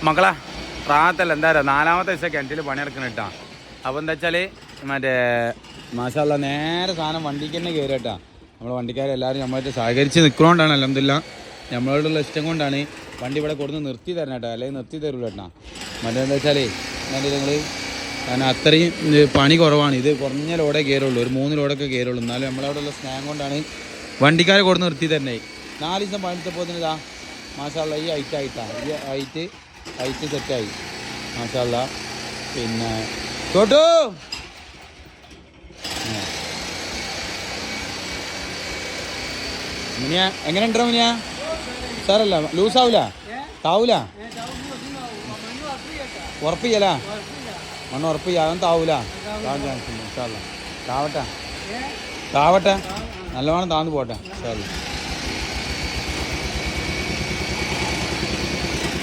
മക്കളാ റാത്തല്ല എന്താ പറയുക 4-ാമത്തെ ദിവസം കിണറ്റിൽ പണിയെടുക്കണം കേട്ടോ. അപ്പോൾ എന്താ വെച്ചാൽ മറ്റേ മാഷാഅല്ലാഹ് നേരെ സാധനം വണ്ടിക്ക് തന്നെ കയറി കേട്ടോ. നമ്മൾ വണ്ടിക്കാരെല്ലാവരും നമ്മളായിട്ട് സഹകരിച്ച് നിൽക്കുന്നതുകൊണ്ടാണ് അൽഹംദുലില്ലാ നമ്മളോടുള്ള ഇഷ്ടം കൊണ്ടാണ് വണ്ടി ഇവിടെ കൊടുത്ത് നിർത്തി തരണം കേട്ടോ. അല്ലെങ്കിൽ നിർത്തി തരില്ല കേട്ടോ. മറ്റേന്താ വെച്ചാൽ നിങ്ങൾ കാരണം അത്രയും പണി കുറവാണ്. ഇത് കുറഞ്ഞ ലോഡേ കയറുള്ളൂ, ഒരു 3 ലോഡൊക്കെ കയറുള്ളൂ. എന്നാലും നമ്മളവിടെയുള്ള സ്നേഹം കൊണ്ടാണ് വണ്ടിക്കാരെ കൊടുത്ത് നിർത്തി തരണേ. 4 ദിവസം പണിത്തപ്പോൾ തന്നെ ഇതാ മാഷാഅല്ലാഹ് ഈ ഹൈറ്റ് സെറ്റായി മാഷാഅല്ലാഹ്. പിന്നെ ചോട്ടു മുനിയ എങ്ങനെ ഉണ്ടോ മുനിയ? സാറല്ല ലൂസാവൂല താവൂല ഉറപ്പില്ല മണ്ണ് ഉറപ്പില്ല അവൻ താവൂല താവാൻ ചാൻസ് ഉണ്ട്. താവട്ടെ നല്ലവണ്ണം താന്ന് പോട്ടെ.